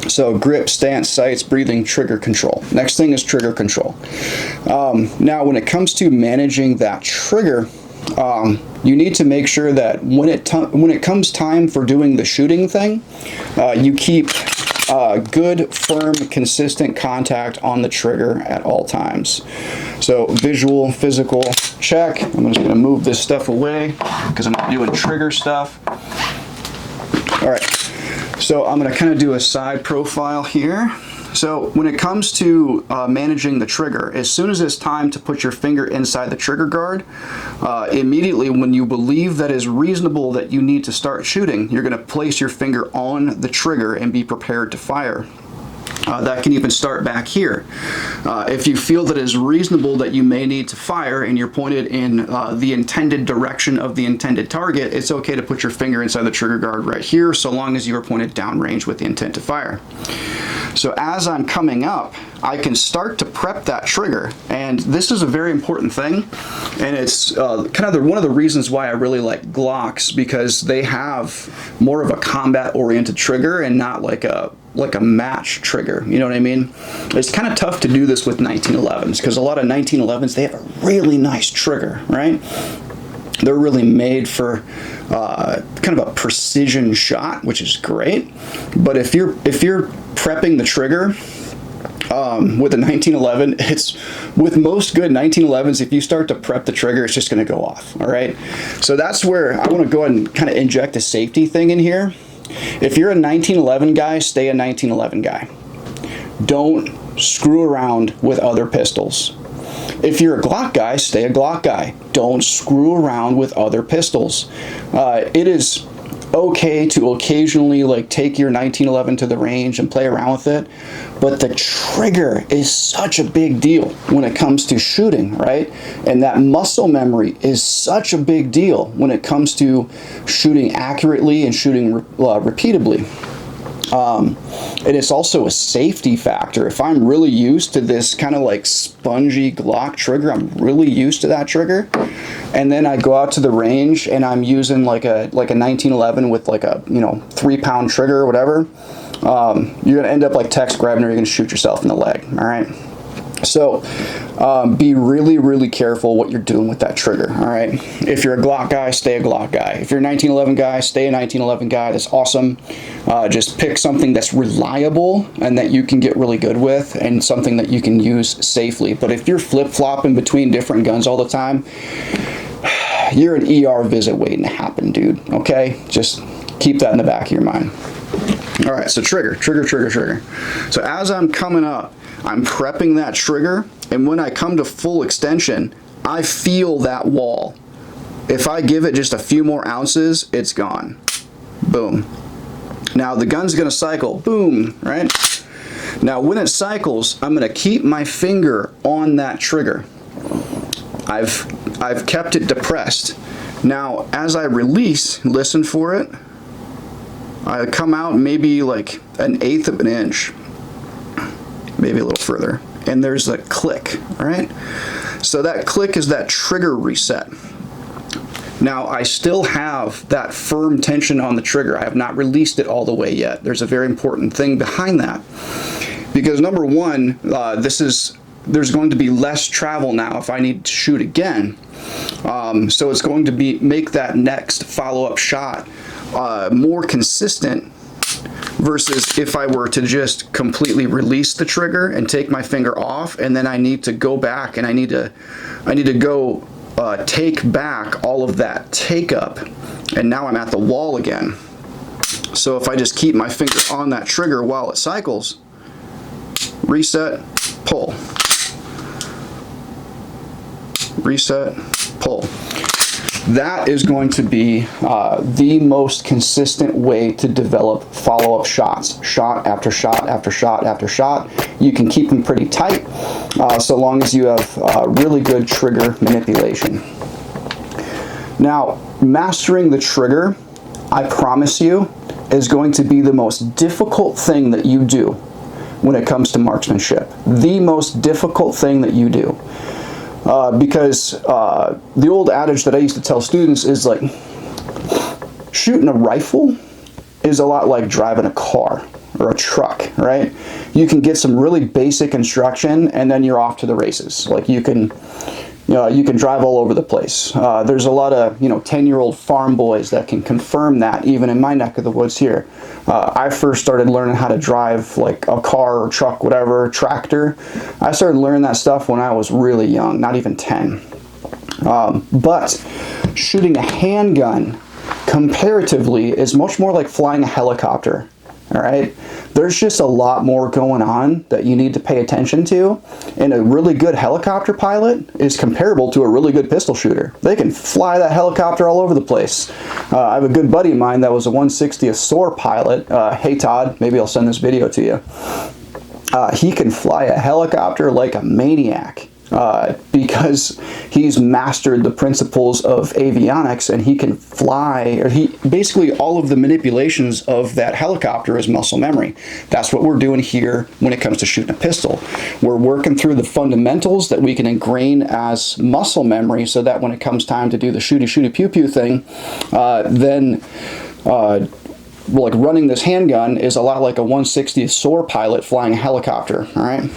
So grip, stance, sights, breathing, trigger control. Next thing is trigger control. Now when it comes to managing that trigger, you need to make sure that when it comes time for doing the shooting thing, you keep good, firm, consistent contact on the trigger at all times. So visual, physical, check. I'm just going to move this stuff away because I'm not doing trigger stuff. All right, so I'm going to kind of do a side profile here. So when it comes to managing the trigger, as soon as it's time to put your finger inside the trigger guard, immediately when you believe that is reasonable that you need to start shooting, you're going to place your finger on the trigger and be prepared to fire. That can even start back here. If you feel that it is reasonable that you may need to fire and you're pointed in the intended direction of the intended target, it's okay to put your finger inside the trigger guard right here, so long as you are pointed downrange with the intent to fire. So as I'm coming up, I can start to prep that trigger, and this is a very important thing, and it's kind of one of the reasons why I really like Glocks, because they have more of a combat-oriented trigger and not like a match trigger, you know what I mean? It's kind of tough to do this with 1911s, because a lot of 1911s, they have a really nice trigger, right? They're really made for kind of a precision shot, which is great. But if you're prepping the trigger with a 1911, it's with most good 1911s, if you start to prep the trigger, it's just going to go off. All right. So that's where I want to go ahead and kind of inject a safety thing in here. If you're a 1911 guy, stay a 1911 guy. Don't screw around with other pistols. If you're a Glock guy, stay a Glock guy. Don't screw around with other pistols. It is okay to occasionally like take your 1911 to the range and play around with it, but the trigger is such a big deal when it comes to shooting, right? And that muscle memory is such a big deal when it comes to shooting accurately and shooting repeatably. And it's also a safety factor. If I'm really used to this kind of like spongy Glock trigger, I'm really used to that trigger, and then I go out to the range and I'm using like a 1911 with like a 3-pound trigger or whatever, you're gonna end up like Tex Grabner. You're gonna shoot yourself in the leg. All right. So be really, really careful what you're doing with that trigger, all right? If you're a Glock guy, stay a Glock guy. If you're a 1911 guy, stay a 1911 guy. That's awesome. Just pick something that's reliable and that you can get really good with, and something that you can use safely. But if you're flip-flopping between different guns all the time, you're an ER visit waiting to happen, dude, okay? Just keep that in the back of your mind. All right, so trigger. So as I'm coming up, I'm prepping that trigger, and when I come to full extension, I feel that wall. If I give it just a few more ounces, it's gone. Boom. Now the gun's gonna cycle, boom, right? Now when it cycles, I'm gonna keep my finger on that trigger. I've kept it depressed. Now as I release, listen for it, I come out maybe like 1/8 of an inch. Maybe a little further, and there's a click, right? So that click is that trigger reset. Now I still have that firm tension on the trigger. I have not released it all the way yet. There's a very important thing behind that, because number one, there's going to be less travel now if I need to shoot again. So it's going to make that next follow-up shot more consistent, versus if I were to just completely release the trigger and take my finger off, and then I need to go back and I need to go take back all of that take up, and now I'm at the wall again. So if I just keep my finger on that trigger while it cycles, reset, pull, reset, pull. That is going to be the most consistent way to develop follow-up shots, shot after shot after shot after shot. You can keep them pretty tight, so long as you have really good trigger manipulation. Now, mastering the trigger, I promise you, is going to be the most difficult thing that you do when it comes to marksmanship. The most difficult thing that you do. Because the old adage that I used to tell students is like, shooting a rifle is a lot like driving a car, or a truck, right? You can get some really basic instruction and then you're off to the races. Like you can drive all over the place. There's a lot of 10-year-old farm boys that can confirm that, even in my neck of the woods here. I first started learning how to drive like a car or truck, whatever, tractor. I started learning that stuff when I was really young, not even 10. But shooting a handgun comparatively is much more like flying a helicopter. All right, there's just a lot more going on that you need to pay attention to, and a really good helicopter pilot is comparable to a really good pistol shooter. They can fly that helicopter all over the place. I have a good buddy of mine that was a 160th SOAR pilot. Hey Todd, maybe I'll send this video to you. He can fly a helicopter like a maniac. Because he's mastered the principles of avionics, and he can fly, or basically all of the manipulations of that helicopter is muscle memory. That's what we're doing here when it comes to shooting a pistol. We're working through the fundamentals that we can ingrain as muscle memory, so that when it comes time to do the shooty pew pew thing, like running this handgun is a lot like a 160th SOAR pilot flying a helicopter. All right.